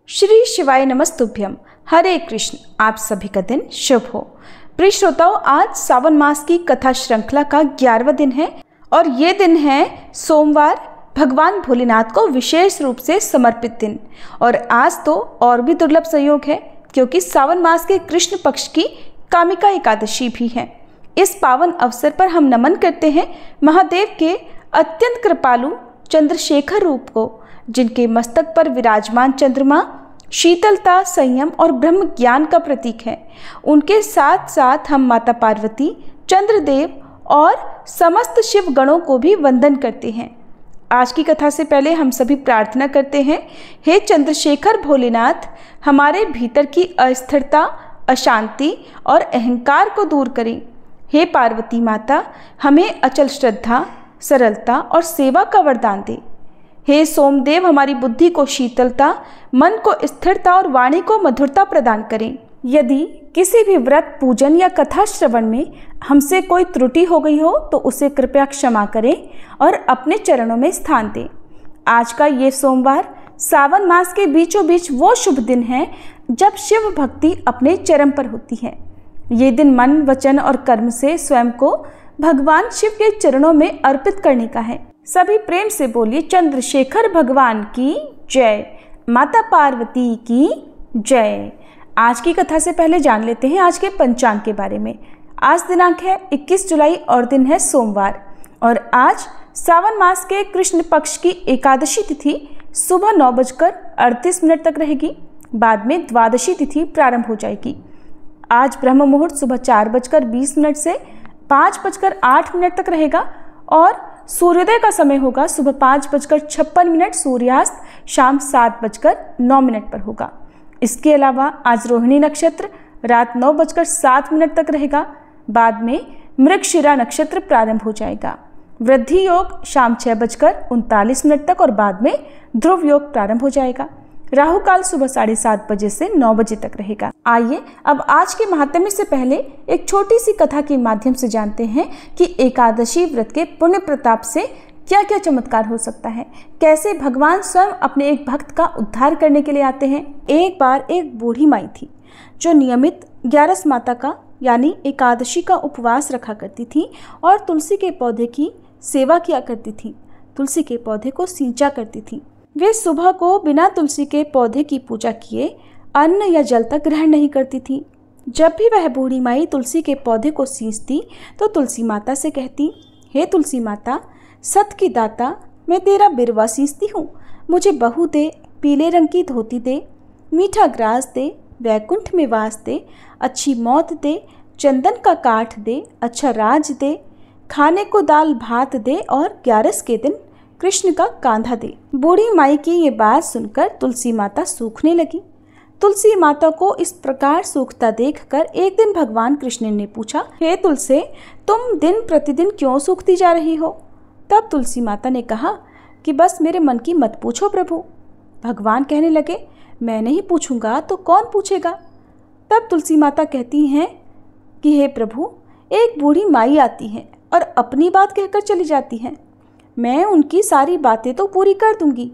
श्री शिवाय नमस्तुभ्यम। हरे कृष्ण। आप सभी का दिन शुभ हो। प्रिय श्रोताओं, आज सावन मास की कथा श्रृंखला का 11वां दिन है और ये दिन है सोमवार, भगवान भोलेनाथ को विशेष रूप से समर्पित दिन। और आज तो और भी दुर्लभ संयोग है क्योंकि सावन मास के कृष्ण पक्ष की कामिका एकादशी भी है। इस पावन अवसर पर हम नमन करते हैं महादेव के अत्यंत कृपालु चंद्रशेखर रूप को, जिनके मस्तक पर विराजमान चंद्रमा शीतलता, संयम और ब्रह्म ज्ञान का प्रतीक है। उनके साथ साथ हम माता पार्वती, चंद्रदेव और समस्त शिव गणों को भी वंदन करते हैं। आज की कथा से पहले हम सभी प्रार्थना करते हैं, हे चंद्रशेखर भोलेनाथ, हमारे भीतर की अस्थिरता, अशांति और अहंकार को दूर करें। हे पार्वती माता, हमें अचल श्रद्धा, सरलता और सेवा का वरदान दे। हे सोमदेव, हमारी बुद्धि को शीतलता, मन को स्थिरता और वाणी को मधुरता प्रदान करें। यदि किसी भी व्रत, पूजन या कथा श्रवण में हमसे कोई त्रुटि हो गई हो तो उसे कृपया क्षमा करें और अपने चरणों में स्थान दें। आज का ये सोमवार सावन मास के बीचों बीच वो शुभ दिन है जब शिव भक्ति अपने चरम पर होती है। ये दिन मन, वचन और कर्म से स्वयं को भगवान शिव के चरणों में अर्पित करने का है। सभी प्रेम से बोलिए, चंद्रशेखर भगवान की जय, माता पार्वती की जय। आज की कथा से पहले जान लेते हैं आज के पंचांग के बारे में। आज दिनांक है 21 जुलाई और दिन है सोमवार और आज सावन मास के कृष्ण पक्ष की एकादशी तिथि सुबह 9:38 तक रहेगी। बाद में द्वादशी तिथि प्रारंभ हो जाएगी। आज ब्रह्म मुहूर्त सुबह 4:20 से 5:08 तक रहेगा और सूर्योदय का समय होगा सुबह 5:56, सूर्यास्त शाम 7:09 पर होगा। इसके अलावा आज रोहिणी नक्षत्र रात 9:07 तक रहेगा। बाद में मृगशिरा नक्षत्र प्रारंभ हो जाएगा। वृद्धि योग शाम 6:39 तक और बाद में ध्रुव योग प्रारंभ हो जाएगा। राहु काल सुबह 7:30 से 9 बजे तक रहेगा। आइए अब आज के महात्म्य से पहले एक छोटी सी कथा के माध्यम से जानते हैं कि एकादशी व्रत के पुण्य प्रताप से क्या क्या चमत्कार हो सकता है, कैसे भगवान स्वयं अपने एक भक्त का उद्धार करने के लिए आते हैं। एक बार एक बूढ़ी माई थी जो नियमित 11 माता का यानी एकादशी का उपवास रखा करती थी और तुलसी के पौधे की सेवा किया करती थी, तुलसी के पौधे को सींचा करती थी। वे सुबह को बिना तुलसी के पौधे की पूजा किए अन्न या जल तक ग्रहण नहीं करती थी। जब भी वह बूढ़ी माई तुलसी के पौधे को सींचती तो तुलसी माता से कहती, हे तुलसी माता, सत की दाता, मैं तेरा बिरवा सींचती हूँ, मुझे बहू दे, पीले रंग की धोती दे, मीठा ग्रास दे, वैकुंठ में वास दे, अच्छी मौत दे, चंदन का काठ दे, अच्छा राज दे, खाने को दाल भात दे और 11 के दिन कृष्ण का कांधा दे। बूढ़ी माई की ये बात सुनकर तुलसी माता सूखने लगी। तुलसी माता को इस प्रकार सूखता देखकर एक दिन भगवान कृष्ण ने पूछा, हे तुलसी, तुम दिन प्रतिदिन क्यों सूखती जा रही हो? तब तुलसी माता ने कहा कि बस मेरे मन की मत पूछो प्रभु। भगवान कहने लगे, मैं नहीं पूछूंगा तो कौन पूछेगा? तब तुलसी माता कहती हैं कि हे प्रभु, एक बूढ़ी माई आती है और अपनी बात कहकर चली जाती है। मैं उनकी सारी बातें तो पूरी कर दूंगी,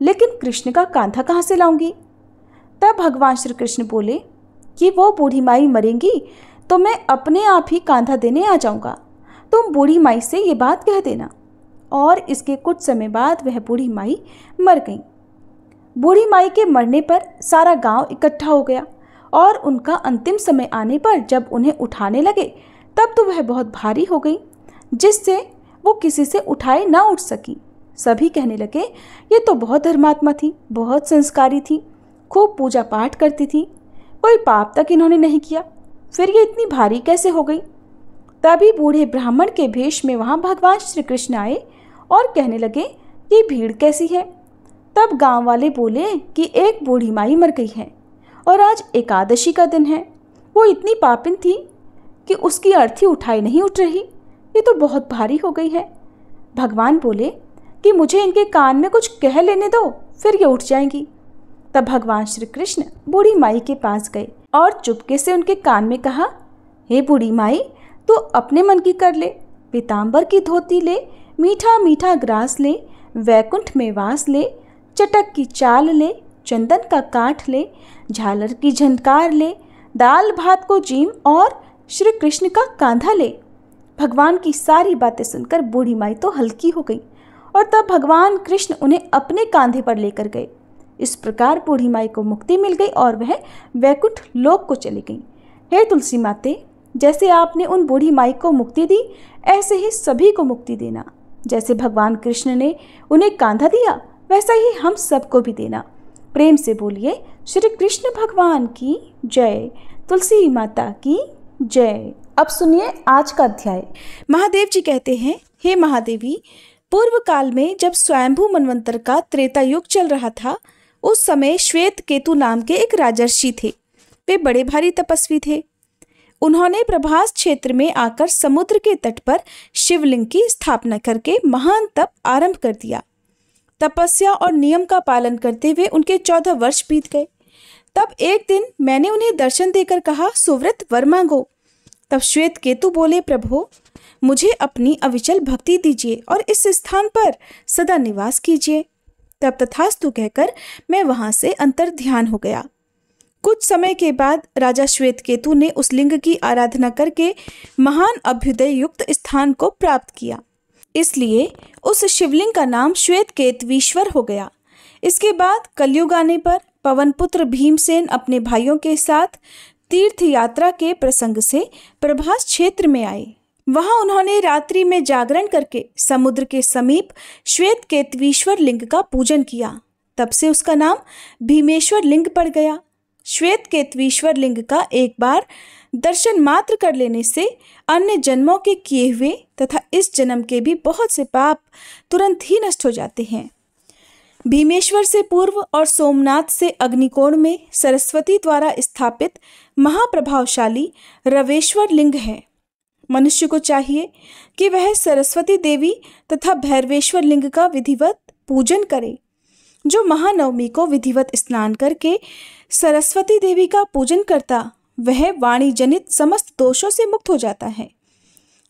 लेकिन कृष्ण का कांधा कहाँ से लाऊंगी? तब भगवान श्री कृष्ण बोले कि वो बूढ़ी माई मरेंगी तो मैं अपने आप ही कांधा देने आ जाऊंगा, तुम बूढ़ी माई से ये बात कह देना। और इसके कुछ समय बाद वह बूढ़ी माई मर गई। बूढ़ी माई के मरने पर सारा गांव इकट्ठा हो गया और उनका अंतिम समय आने पर जब उन्हें उठाने लगे तब तो वह बहुत भारी हो गई, जिससे वो किसी से उठाए ना उठ सकी। सभी कहने लगे, ये तो बहुत धर्मात्मा थी, बहुत संस्कारी थी, खूब पूजा पाठ करती थी, कोई पाप तक इन्होंने नहीं किया, फिर ये इतनी भारी कैसे हो गई? तभी बूढ़े ब्राह्मण के भेष में वहाँ भगवान श्री कृष्ण आए और कहने लगे कि भीड़ कैसी है? तब गांव वाले बोले कि एक बूढ़ी माई मर गई है और आज एकादशी का दिन है। वो इतनी पापिन थी कि उसकी अर्थी उठाई नहीं उठ रही, ये तो बहुत भारी हो गई है। भगवान बोले कि मुझे इनके कान में कुछ कह लेने दो, फिर ये उठ जाएंगी। तब भगवान श्री कृष्ण बूढ़ी माई के पास गए और चुपके से उनके कान में कहा, हे बूढ़ी माई, तू अपने मन की कर ले, पीतांबर की धोती ले, मीठा मीठा ग्रास ले, वैकुंठ में वास ले, चटक की चाल ले, चंदन का काठ ले, झालर की झनकार ले, दाल भात को जीम और श्री कृष्ण का कांधा ले। भगवान की सारी बातें सुनकर बूढ़ी माई तो हल्की हो गई और तब भगवान कृष्ण उन्हें अपने कांधे पर लेकर गए। इस प्रकार बूढ़ी माई को मुक्ति मिल गई और वह वैकुंठ लोक को चली गई। हे तुलसी माते, जैसे आपने उन बूढ़ी माई को मुक्ति दी, ऐसे ही सभी को मुक्ति देना। जैसे भगवान कृष्ण ने उन्हें कांधा दिया, वैसा ही हम सबको भी देना। प्रेम से बोलिए श्री कृष्ण भगवान की जय, तुलसी माता की जय। अब सुनिए आज का अध्याय। महादेव जी कहते हैं, हे महादेवी, पूर्व काल में जब स्वयंभू मनवंतर का त्रेता युग चल रहा था, उस समय श्वेत केतु नाम के एक राजर्षि थे। वे बड़े भारी तपस्वी थे। उन्होंने प्रभास क्षेत्र में आकर समुद्र के तट पर शिवलिंग की स्थापना करके महान तप आरंभ कर दिया। तपस्या और नियम का पालन करते हुए उनके 14 वर्ष बीत गए। तब एक दिन मैंने उन्हें दर्शन देकर कहा, सुव्रत वर मांगो। तब श्वेत केतु बोले, प्रभु, मुझे अपनी अविचल भक्ति दीजिए और इस स्थान पर सदा निवास कीजिए। तब तथास्तु कहकर मैं वहां से अंतर ध्यान हो गया। कुछ समय के बाद राजा श्वेत केतु ने उस लिंग की आराधना करके महान अभ्युदय युक्त स्थान को प्राप्त किया। इसलिए उस शिवलिंग का नाम श्वेत केतवीश्वर हो गया। इसके बाद कलयुग आने पर पवनपुत्र भीमसेन अपने भाइयों के साथ तीर्थ यात्रा के प्रसंग से प्रभास क्षेत्र में आए। वहां उन्होंने रात्रि में जागरण करके समुद्र के समीप श्वेत केतवीश्वर लिंग का पूजन किया। तब से उसका नाम भीमेश्वर लिंग पड़ गया। श्वेत केतवीश्वर लिंग का एक बार दर्शन मात्र कर लेने से अन्य जन्मों के किए हुए तथा इस जन्म के भी बहुत से पाप तुरंत ही नष्ट हो जाते हैं। भीमेश्वर से पूर्व और सोमनाथ से अग्निकोण में सरस्वती द्वारा स्थापित महाप्रभावशाली रवेश्वर लिंग है। मनुष्य को चाहिए कि वह सरस्वती देवी तथा भैरवेश्वर लिंग का विधिवत पूजन करे। जो महानवमी को विधिवत स्नान करके सरस्वती देवी का पूजन करता, वह वाणी जनित समस्त दोषों से मुक्त हो जाता है।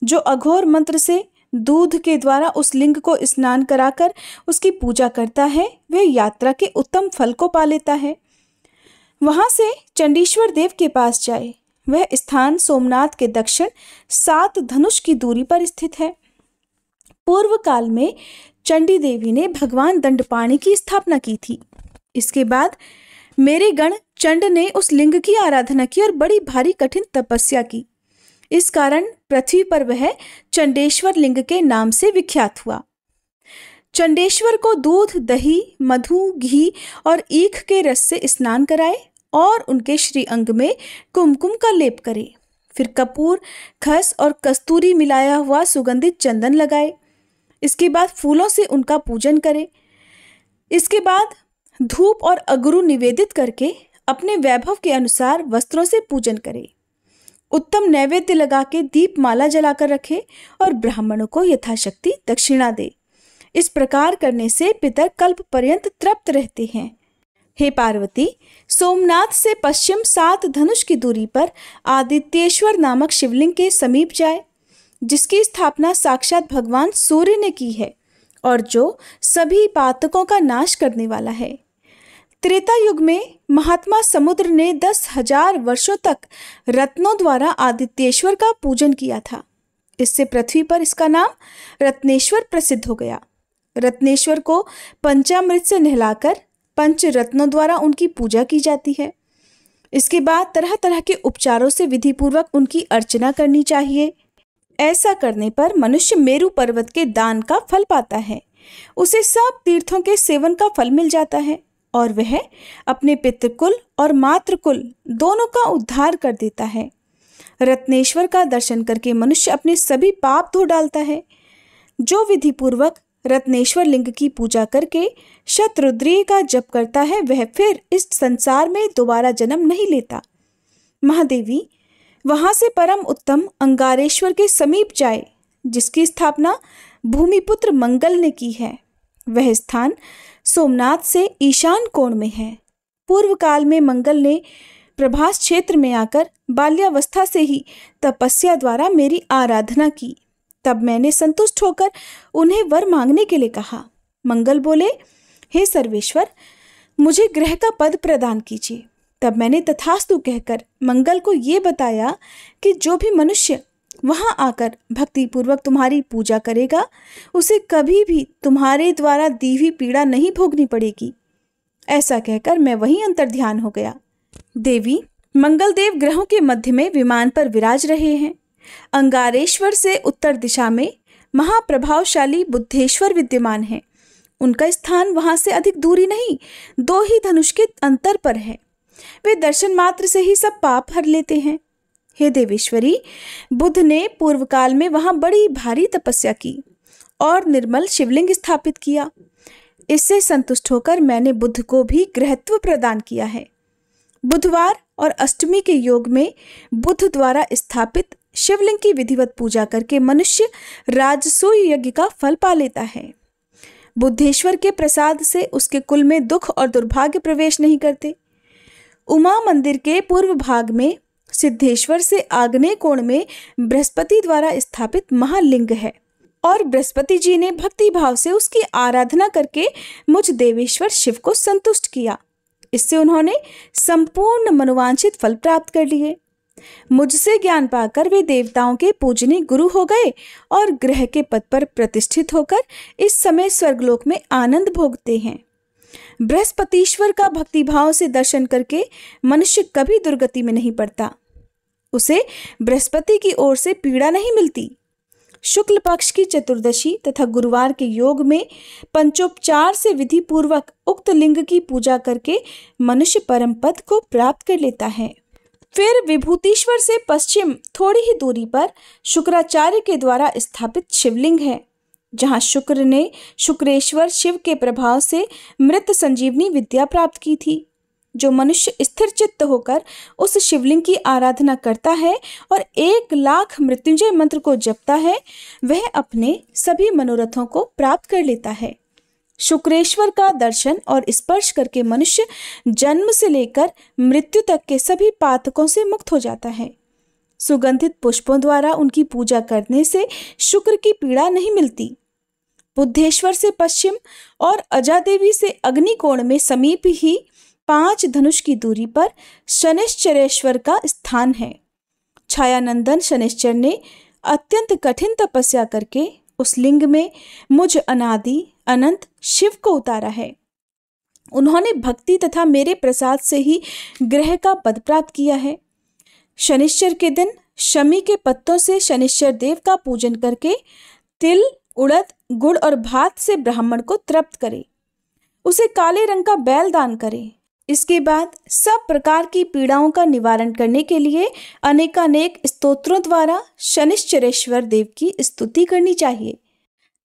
जो अघोर मंत्र से दूध के द्वारा उस लिंग को स्नान कराकर उसकी पूजा करता है, वह यात्रा के उत्तम फल को पा लेता है। वहां से चंडीश्वर देव के पास जाए। वह स्थान सोमनाथ के दक्षिण 7 धनुष की दूरी पर स्थित है। पूर्व काल में चंडी देवी ने भगवान दंडपाणि की स्थापना की थी। इसके बाद मेरे गण चंड ने उस लिंग की आराधना की और बड़ी भारी कठिन तपस्या की। इस कारण पृथ्वी पर वह चंडेश्वर लिंग के नाम से विख्यात हुआ। चंडेश्वर को दूध, दही, मधु, घी और ईख के रस से स्नान कराए और उनके श्री अंग में कुमकुम का लेप करे। फिर कपूर, खस और कस्तूरी मिलाया हुआ सुगंधित चंदन लगाए। इसके बाद फूलों से उनका पूजन करे। इसके बाद धूप और अगरू निवेदित करके अपने वैभव के अनुसार वस्त्रों से पूजन करे। उत्तम नैवेद्य लगा के दीप माला जलाकर रखे और ब्राह्मणों को यथाशक्ति दक्षिणा दे। इस प्रकार करने से पितर कल्प पर्यंत तृप्त रहते हैं। हे पार्वती, सोमनाथ से पश्चिम 7 धनुष की दूरी पर आदित्येश्वर नामक शिवलिंग के समीप जाए, जिसकी स्थापना साक्षात भगवान सूर्य ने की है और जो सभी पातकों का नाश करने वाला है। त्रेता युग में महात्मा समुद्र ने 10,000 वर्षों तक रत्नों द्वारा आदित्येश्वर का पूजन किया था। इससे पृथ्वी पर इसका नाम रत्नेश्वर प्रसिद्ध हो गया। रत्नेश्वर को पंचामृत से नहलाकर पंच रत्नों द्वारा उनकी पूजा की जाती है। इसके बाद तरह तरह के उपचारों से विधिपूर्वक उनकी अर्चना करनी चाहिए। ऐसा करने पर मनुष्य मेरु पर्वत के दान का फल पाता है। उसे सब तीर्थों के सेवन का फल मिल जाता है और वह अपने पितृकुल और मातृकुल दोनों का उद्धार कर देता है। रत्नेश्वर का दर्शन करके मनुष्य अपने सभी पाप धो डालता है। जो विधिपूर्वक रत्नेश्वर लिंग की पूजा करके शतरुद्रीय का जप करता है, वह फिर इस संसार में दोबारा जन्म नहीं लेता। महादेवी, वहां से परम उत्तम अंगारेश्वर के समीप जाए, जिसकी स्थापना भूमिपुत्र मंगल ने की है। वह स्थान सोमनाथ से ईशान कोण में है। पूर्व काल में मंगल ने प्रभास क्षेत्र में आकर बाल्यावस्था से ही तपस्या द्वारा मेरी आराधना की। तब मैंने संतुष्ट होकर उन्हें वर मांगने के लिए कहा। मंगल बोले, हे सर्वेश्वर, मुझे ग्रह का पद प्रदान कीजिए। तब मैंने तथास्तु कहकर मंगल को ये बताया कि जो भी मनुष्य वहां आकर भक्तिपूर्वक तुम्हारी पूजा करेगा उसे कभी भी तुम्हारे द्वारा दी हुई पीड़ा नहीं भोगनी पड़ेगी। ऐसा कहकर मैं वहीं अंतर्ध्यान हो गया। देवी, मंगल देव ग्रहों के मध्य में विमान पर विराज रहे हैं। अंगारेश्वर से उत्तर दिशा में महाप्रभावशाली बुद्धेश्वर विद्यमान है। उनका स्थान वहां से अधिक दूरी नहीं, 2 ही धनुष के अंतर पर है। वे दर्शन मात्र से ही सब पाप हर लेते हैं। हे देवेश्वरी, बुद्ध ने पूर्व काल में वहां बड़ी भारी तपस्या की और निर्मल शिवलिंग स्थापित किया। इससे संतुष्ट होकर मैंने बुद्ध को भी ग्रहत्व प्रदान किया है। बुधवार और अष्टमी के योग में बुद्ध द्वारा स्थापित शिवलिंग की विधिवत पूजा करके मनुष्य राजसूय यज्ञ का फल पा लेता है। बुद्धेश्वर के प्रसाद से उसके कुल में दुख और दुर्भाग्य प्रवेश नहीं करते। उमा मंदिर के पूर्व भाग में सिद्धेश्वर से आग्नेय कोण में बृहस्पति द्वारा स्थापित महालिंग है और बृहस्पति जी ने भक्ति भाव से उसकी आराधना करके मुझ देवेश्वर शिव को संतुष्ट किया। इससे उन्होंने संपूर्ण मनोवांछित फल प्राप्त कर लिए। मुझसे ज्ञान पाकर वे देवताओं के पूजनीय गुरु हो गए और ग्रह के पद पर प्रतिष्ठित होकर इस समय स्वर्गलोक में आनंद भोगते हैं। बृहस्पतिश्वर का भक्तिभाव से दर्शन करके मनुष्य कभी दुर्गति में नहीं पड़ता। उसे बृहस्पति की ओर से पीड़ा नहीं मिलती। शुक्ल पक्ष की चतुर्दशी तथा गुरुवार के योग में पंचोपचार से विधि पूर्वक उक्त लिंग की पूजा करके मनुष्य परम पद को प्राप्त कर लेता है। फिर विभूतिश्वर से पश्चिम थोड़ी ही दूरी पर शुक्राचार्य के द्वारा स्थापित शिवलिंग है, जहां शुक्र ने शुक्रेश्वर शिव के प्रभाव से मृत संजीवनी विद्या प्राप्त की थी। जो मनुष्य स्थिर चित्त होकर उस शिवलिंग की आराधना करता है और 1,00,000 मृत्युंजय मंत्र को जपता है, वह अपने सभी मनोरथों को प्राप्त कर लेता है। शुक्रेश्वर का दर्शन और स्पर्श करके मनुष्य जन्म से लेकर मृत्यु तक के सभी पातकों से मुक्त हो जाता है। सुगंधित पुष्पों द्वारा उनकी पूजा करने से शुक्र की पीड़ा नहीं मिलती। बुद्धेश्वर से पश्चिम और अजादेवी से अग्निकोण में समीप ही 5 धनुष की दूरी पर शनिश्चरेश्वर का स्थान है। छायानंदन शनिश्चर ने अत्यंत कठिन तपस्या करके उस लिंग में मुझ अनादि अनंत शिव को उतारा है। उन्होंने भक्ति तथा मेरे प्रसाद से ही ग्रह का पद प्राप्त किया है। शनिश्चर के दिन शमी के पत्तों से शनिश्चर देव का पूजन करके तिल, उड़द, गुड़ और भात से ब्राह्मण को तृप्त करे। उसे काले रंग का बैल दान करे। इसके बाद सब प्रकार की पीड़ाओं का निवारण करने के लिए अनेकानेक स्तोत्रों द्वारा शनिश्चरेश्वर देव की स्तुति करनी चाहिए।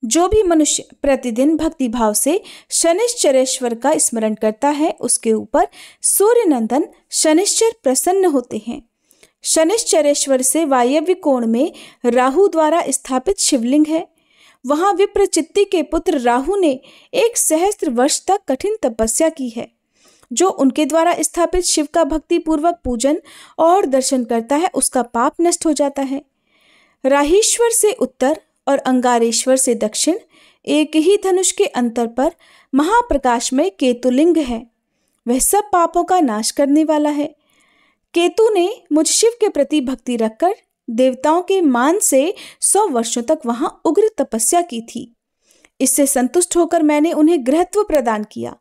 जो भी मनुष्य प्रतिदिन भक्ति भाव से शनिश्चरेश्वर का स्मरण करता है, उसके ऊपर सूर्य नंदन शनिश्चर प्रसन्न होते हैं। शनिश्चरेश्वर से वायव्य कोण में राहु द्वारा स्थापित शिवलिंग है। वहां विप्रचित्ति के पुत्र राहु ने 1 सहस्त्र वर्ष तक कठिन तपस्या की है। जो उनके द्वारा स्थापित शिव का भक्ति पूर्वक पूजन और दर्शन करता है, उसका पाप नष्ट हो जाता है। राहीश्वर से उत्तर और अंगारेश्वर से दक्षिण एक ही धनुष के अंतर पर महाप्रकाशमय केतुलिंग है। वह सब पापों का नाश करने वाला है। केतु ने मुझ शिव के प्रति भक्ति रखकर देवताओं के मान से 100 वर्षों तक वहां उग्र तपस्या की थी। इससे संतुष्ट होकर मैंने उन्हें ग्रहत्व प्रदान किया।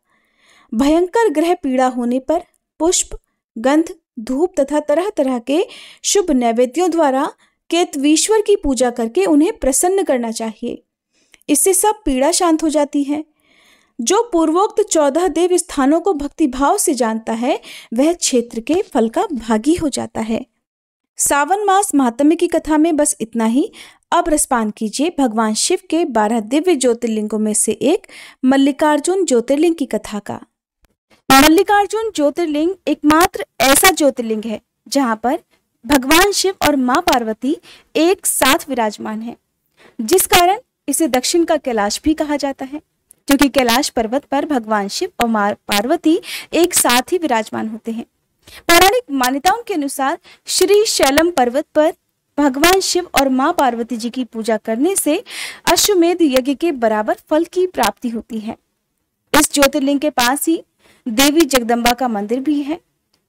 भयंकर ग्रह पीड़ा होने पर पुष्प, गंध, धूप तथा तरह तरह के शुभ नैवेद्यों द्वारा केतवीश्वर की पूजा करके उन्हें प्रसन्न करना चाहिए। इससे सब पीड़ा शांत हो जाती है। जो पूर्वोक्त 14 देव स्थानों को भक्ति भाव से जानता है, वह क्षेत्र के फल का भागी हो जाता है। सावन मास महात्म्य की कथा में बस इतना ही। अब रसपान कीजिए भगवान शिव के 12 दिव्य ज्योतिर्लिंगों में से एक मल्लिकार्जुन ज्योतिर्लिंग की कथा का। मल्लिकार्जुन ज्योतिर्लिंग एकमात्र ऐसा ज्योतिर्लिंग है जहां पर भगवान शिव और मां पार्वती एक साथ विराजमान है, जिस कारण इसे दक्षिण का कैलाश भी कहा जाता है, क्योंकि कैलाश पर्वत पर भगवान शिव और मां पार्वती एक साथ ही विराजमान होते हैं। पौराणिक मान्यताओं के अनुसार श्री शैलम पर्वत पर भगवान शिव और मां पार्वती जी की पूजा करने से अश्वमेध यज्ञ के बराबर फल की प्राप्ति होती है। इस ज्योतिर्लिंग के पास ही देवी जगदम्बा का मंदिर भी है,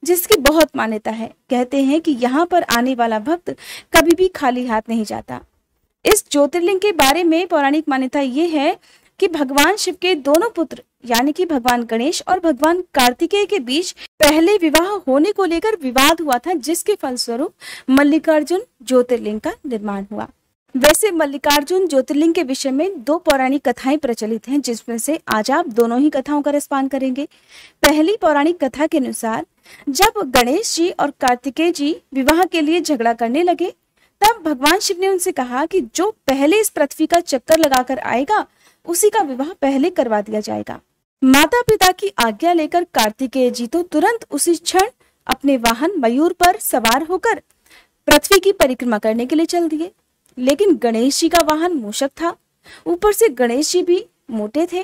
जिसकी बहुत मान्यता है। कहते हैं कि यहाँ पर आने वाला भक्त कभी भी खाली हाथ नहीं जाता। इस ज्योतिर्लिंग के बारे में पौराणिक मान्यता ये है कि भगवान शिव के दोनों पुत्र यानी कि भगवान गणेश और भगवान कार्तिकेय के बीच पहले विवाह होने को लेकर विवाद हुआ था, जिसके फलस्वरूप मल्लिकार्जुन ज्योतिर्लिंग का निर्माण हुआ। वैसे मल्लिकार्जुन ज्योतिर्लिंग के विषय में दो पौराणिक कथाएं प्रचलित हैं, जिसमें से आज आप दोनों ही कथाओं का रसपान करेंगे। पहली पौराणिक कथा के अनुसार जब गणेश जी और कार्तिकेय जी विवाह के लिए झगड़ा करने लगे, तब भगवान शिव ने उनसे कहा कि जो पहले इस पृथ्वी का चक्कर लगाकर आएगा उसी का विवाह पहले करवा दिया जाएगा। माता पिता की आज्ञा लेकर कार्तिकेय जी तो तुरंत उसी क्षण अपने वाहन मयूर पर सवार होकर पृथ्वी की परिक्रमा करने के लिए चल दिए। लेकिन गणेश जी का वाहन मूषक था, ऊपर से गणेश जी भी मोटे थे,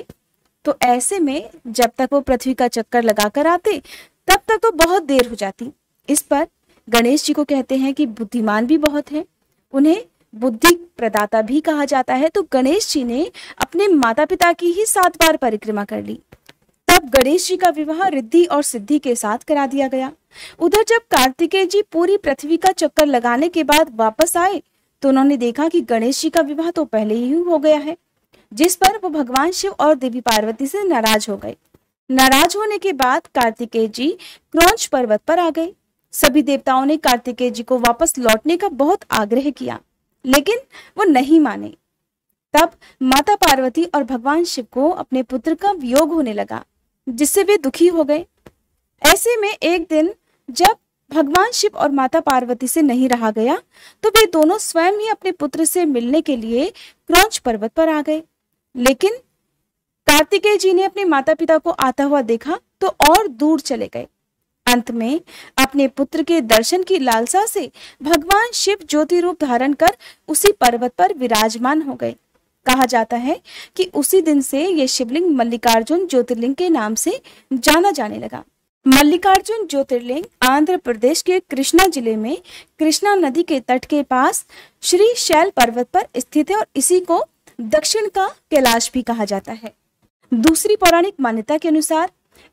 तो ऐसे में जब तक वो पृथ्वी का चक्कर लगाकर आते तब तक तो बहुत देर हो जाती। इस पर गणेश जी को कहते हैं कि बुद्धिमान भी बहुत है, उन्हें बुद्धि प्रदाता भी कहा जाता है। तो गणेश जी ने अपने माता पिता की ही 7 बार परिक्रमा कर ली। तब गणेश जी का विवाह रिद्धि और सिद्धि के साथ करा दिया गया। उधर जब कार्तिकेय जी पूरी पृथ्वी का चक्कर लगाने के बाद वापस आए तो उन्होंने देखा कि गणेश जी का विवाह तो पहले ही हो गया है, जिस पर वो भगवान शिव और देवी पार्वती से नाराज हो गए। नाराज होने के बाद कार्तिकेय जी क्रौंच पर्वत पर आ गए। सभी देवताओं ने कार्तिकेय जी को वापस लौटने का बहुत आग्रह किया, लेकिन वो नहीं माने। तब माता पार्वती और भगवान शिव को अपने पुत्र का वियोग होने लगा, जिससे वे दुखी हो गए। ऐसे में एक दिन जब भगवान शिव और माता पार्वती से नहीं रहा गया तो वे दोनों स्वयं ही अपने पुत्र से मिलने के लिए क्रौंच पर्वत पर आ गए। लेकिन कार्तिकेय जी ने अपने माता पिता को आता हुआ देखा तो और दूर चले गए। अंत में अपने पुत्र के दर्शन की लालसा से भगवान शिव ज्योति रूप धारण कर उसी पर्वत पर विराजमान हो गए। कहा जाता है कि उसी दिन से यह शिवलिंग मल्लिकार्जुन ज्योतिर्लिंग के नाम से जाना जाने लगा। मल्लिकार्जुन ज्योतिर्लिंग आंध्र प्रदेश के कृष्णा जिले में कृष्णा नदी के तट के पास श्री शैल पर्वत पर स्थित है और इसी को दक्षिण का कैलाश भी कहा जाता है। दूसरी पौराणिक मान्यता के अनुसार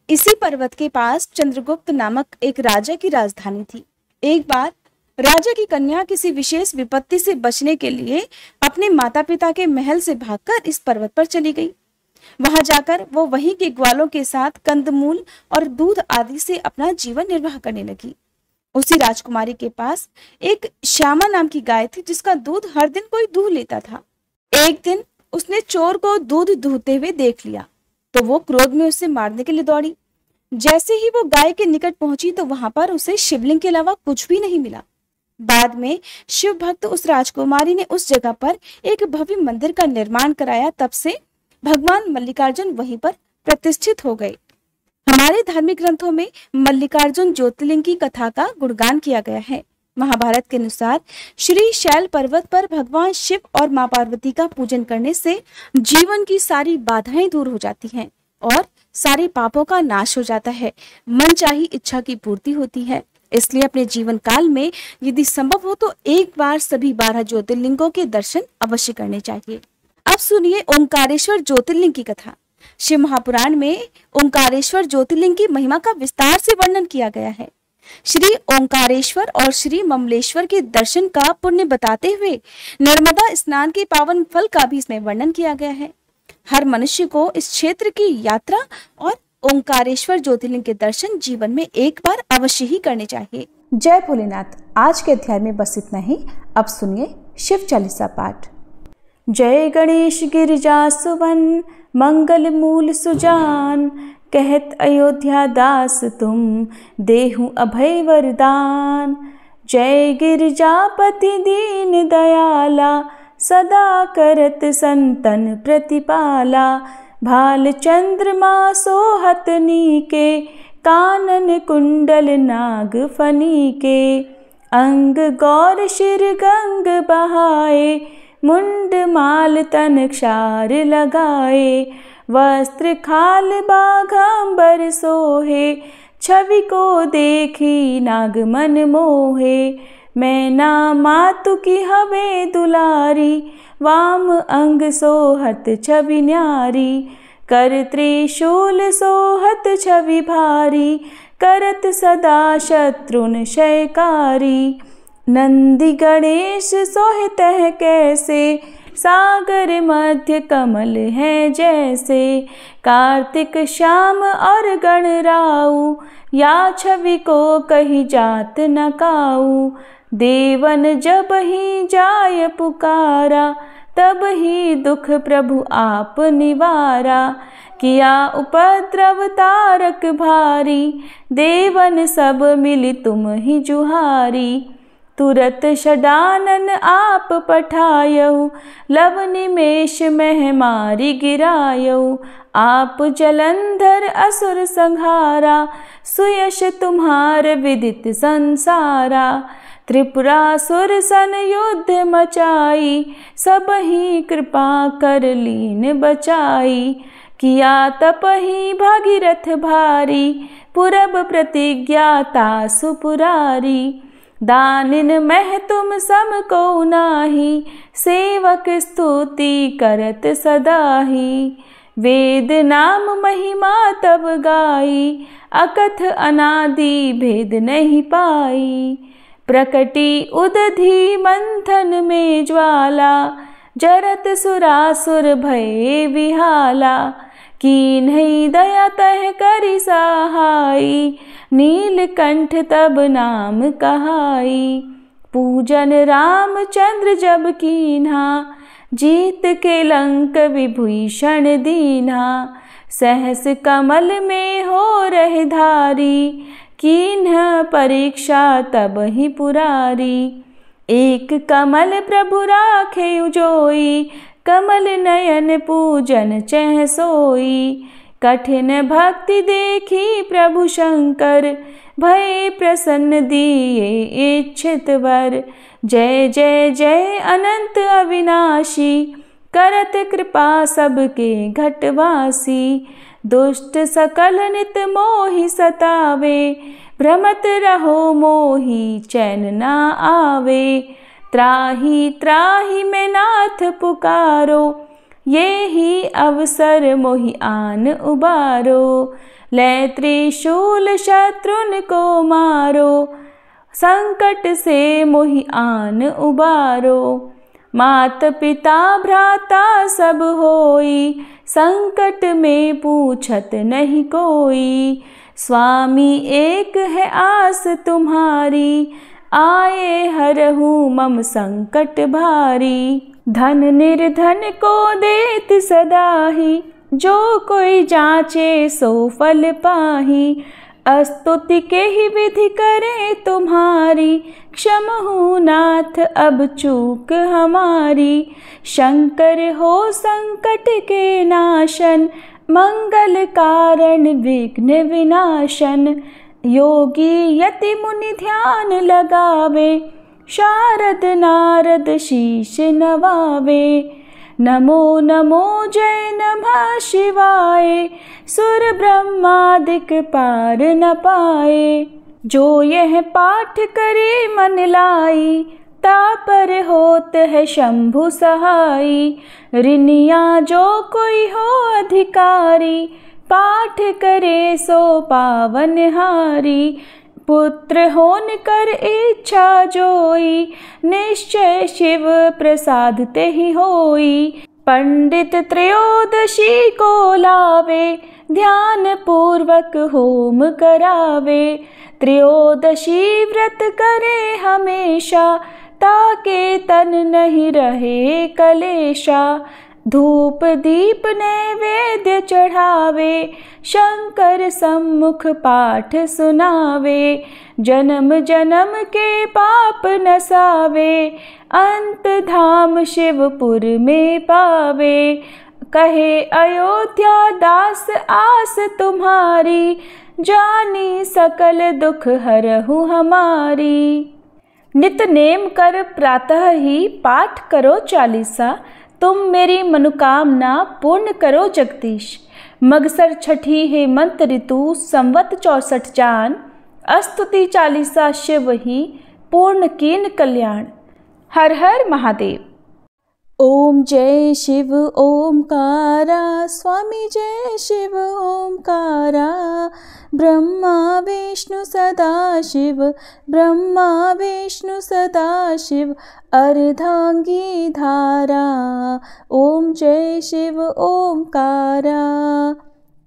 इसी पर्वत के पास चंद्रगुप्त नामक एक राजा की राजधानी थी। एक बार राजा की कन्या किसी विशेष विपत्ति से बचने के लिए अपने माता पिता के महल से भागकर इस पर्वत पर चली गई। वहां जाकर वो वहीं के ग्वालों के साथ कंदमूल और दूध आदि से अपना जीवन निर्वाह करने लगी। उसी राजकुमारी के पास एक श्यामा नाम की गाय थी, जिसका दूध हर दिन कोई दूह लेता था। एक दिन उसने चोर को दूध दूहते हुए देख लिया तो वो क्रोध में उसे मारने के लिए दौड़ी। जैसे ही वो गाय के निकट पहुंची तो वहां पर उसे शिवलिंग के अलावा कुछ भी नहीं मिला। बाद में शिव भक्त उस राजकुमारी ने उस जगह पर एक भव्य मंदिर का निर्माण कराया। तब से भगवान मल्लिकार्जुन वहीं पर प्रतिष्ठित हो गए। हमारे धार्मिक ग्रंथों में मल्लिकार्जुन ज्योतिर्लिंग की कथा का गुणगान किया गया है। महाभारत के अनुसार श्री शैल पर्वत पर भगवान शिव और मां पार्वती का पूजन करने से जीवन की सारी बाधाएं दूर हो जाती हैं और सारे पापों का नाश हो जाता है, मनचाही इच्छा की पूर्ति होती है। इसलिए अपने जीवन काल में यदि संभव हो तो एक बार सभी 12 ज्योतिर्लिंगों के दर्शन अवश्य करने चाहिए। अब सुनिए ओंकारेश्वर ज्योतिर्लिंग की कथा। शिव महापुराण में ओंकारेश्वर ज्योतिर्लिंग की महिमा का विस्तार से वर्णन किया गया है। श्री ओंकारेश्वर और श्री ममलेश्वर के दर्शन का पुण्य बताते हुए नर्मदा स्नान के पावन फल का भी इसमें वर्णन किया गया है। हर मनुष्य को इस क्षेत्र की यात्रा और ओंकारेश्वर ज्योतिर्लिंग के दर्शन जीवन में एक बार अवश्य ही करने चाहिए। जय भोलेनाथ। आज के अध्याय में बस इतना ही। अब सुनिए शिव चालीसा पाठ। जय गणेश गिरिजा सुवन मंगल मूल सुजान, कहत अयोध्या दास तुम देहु अभय वरदान। जय गिरिजापति दीन दयाला, सदा करत संतन प्रतिपाला। भाल चंद्रमा सोहत नीके, कानन कुंडल नाग फनी के। अंग गौर शिर गंग बहाए, मुंड माल तन क्षार लगाए। वस्त्र खाल बाघांबर सोहे, छवि को देखी नाग मन मोहे। मैना मातु की हवे दुलारी, वाम अंग सोहत छवि न्यारी। कर त्रिशूल सोहत छवि भारी, करत सदा शत्रुन क्षयकारी। नंदी गणेश सोहित है कैसे, सागर मध्य कमल है जैसे। कार्तिक श्याम और गणराऊ, या छवि को कही जात न काऊ। देवन जब ही जाय पुकारा, तब ही दुख प्रभु आप निवारा। किया उपद्रव तारक भारी, देवन सब मिली तुम ही जुहारी। तुरत षडानन आप पठायऊ, लव निमेष मह मारी गिरायऊ। आप जलंधर असुर संहारा, सुयश तुम्हार विदित संसारा। त्रिपुरासुर सन युद्ध मचाई, सब ही कृपा कर लीन बचाई। किया तप ही भागीरथ भारी, पुरब प्रतिज्ञा तासु पुरारी। दानिन मह तुम सम को नाही, सेवक स्तुति करत सदाही। वेद नाम महिमा तब गाई, अकथ अनादि भेद नहीं पाई। प्रकटी उदधि मंथन में ज्वाला, जरत सुरासुर भये विहाला। कीन्ही दया तह करि सहाई, नीलकंठ तब नाम कहाई। पूजन रामचंद्र जब कीन्हा, जीत के लंक विभीषण दीन्हा। सहस कमल में हो रहे धारी, कीन्ह परीक्षा तब ही पुरारी। एक कमल प्रभु राखे उजोई, कमल नयन पूजन चह सोई। कठिन भक्ति देखी प्रभु शंकर, भय प्रसन्न दिए इच्छित वर। जय जय जय अनंत अविनाशी, करत कृपा सबके घटवासी। दुष्ट सकल नित मोहि सतावे, भ्रमत रहो मोहि चैन ना आवे। त्राहि त्राहि में नाथ पुकारो, ये ही अवसर मोहि आन उबारो। लै त्रिशूल शत्रुन को मारो, संकट से मोहि आन उबारो। मात पिता भ्राता सब होई, संकट में पूछत नहीं कोई। स्वामी एक है आस तुम्हारी, आए हरहु मम संकट भारी। धन निर्धन को देत सदाही, जो कोई जाचे सो फल पाही। स्तुति के ही विधि करे तुम्हारी, क्षमहु नाथ अब चूक हमारी। शंकर हो संकट के नाशन, मंगल कारण विघ्न विनाशन। योगी यति मुनि ध्यान लगावे, शारद नारद शीश नवावे। नमो नमो जय नमः शिवाय, सुर ब्रह्मादिक पार न पाए। जो यह पाठ करे मन लाई, तापर होत है शंभु सहाई। ऋनिया जो कोई हो अधिकारी, पाठ करे सो पावन हारी। पुत्र होन कर इच्छा जोई, निश्चय शिव प्रसाद ते ही होई। पंडित त्रयोदशी को लावे, ध्यान पूर्वक होम करावे। त्रयोदशी व्रत करे हमेशा, ताके तन नहीं रहे कलेशा। धूप दीप नैवेद्य चढ़ावे, शंकर सम्मुख पाठ सुनावे। जन्म जन्म के पाप नसावे, अंत धाम शिवपुर में पावे। कहे अयोध्या दास आस तुम्हारी, जानी सकल दुख हरहु हमारी। नित नेम कर प्रातः ही पाठ करो चालीसा, तुम मेरी मनोकामना पूर्ण करो जगदीश। मगसर छठी हेमंत ऋतु संवत 64 जान, स्तुति चालीसा शिव ही पूर्ण कीन कल्याण। हर हर महादेव। ओम जय शिव ओमकारा, स्वामी जय शिव ओमकारा। ब्रह्मा विष्णु सदाशिव, ब्रह्मा विष्णु सदाशिव, अर्धांगी धारा। ओम जय शिव ओमकारा।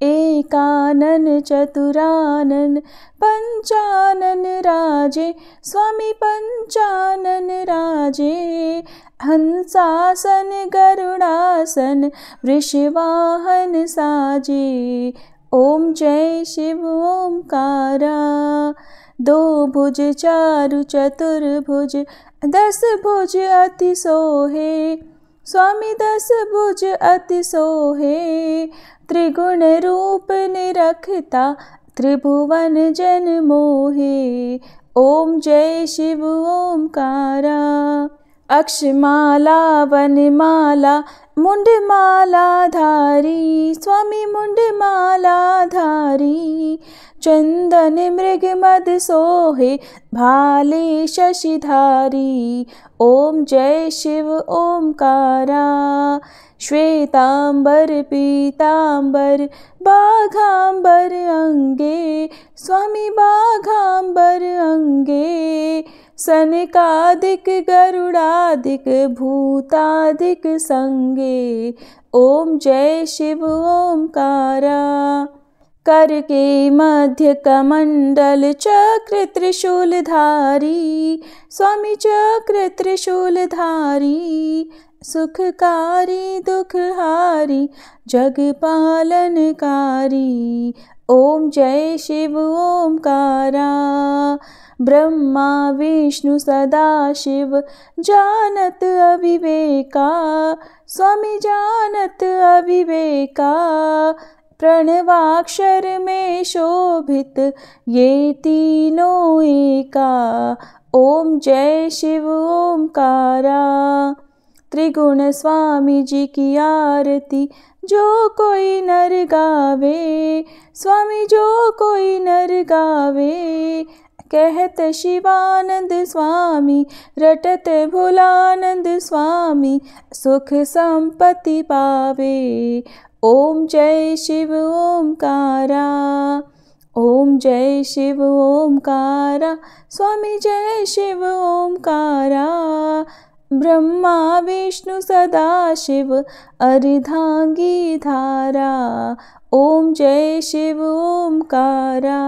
एकानन चतुरानन पंचानन राजे, स्वामी पंचानन राजे। हंसासन गरुड़ासन वृषवाहन साजे। ओम जय शिव ओमकारा। दो भुज चारु चतुर्भुज, 10 भुज अति सोहे, स्वामी 10 भुज अति सोहे। त्रिगुण रूप निरखता, त्रिभुवन जन मोहे। ओम जय शिव ओमकारा। अक्षमाला वनमाला मुंडमाला धारी, स्वामी मुंडमाला धारी। चंदन मृग मद सोहे, भाले शशिधारी। ओम जय शिव ओमकारा। श्वेतांबर पीतांबर बाघांबर अंगे, स्वामी बाघांबर अंगे। सनकादिक गरुड़ादिक भूतादिक संगे। ओम जय शिव ओमकारा। कर के मध्य कमंडल चक्र त्रिशूलधारी, स्वामी चक्र त्रिशूलधारी। सुखकारी दुखहारी जग पालनकारी। ओम जय शिव ओमकारा। ब्रह्मा विष्णु सदाशिव जानत अविवेका, स्वामी जानत अविवेका। प्रणवाक्षर में शोभित ये तीनों एका। ओम जय शिव ओमकारा। त्रिगुण स्वामी जी की आरती जो कोई नर गावे, स्वामी जो कोई नर गावे। कहत शिवानंद स्वामी, रटत भोलानंद स्वामी, सुख संपत्ति पावे। ओम जय शिव ओमकारा। ओम जय शिव ओमकारा, स्वामी जय शिव ओमकारा। ब्रह्मा विष्णु सदाशिव, अर्धांगी धारा। ओम जय शिव ओमकारा।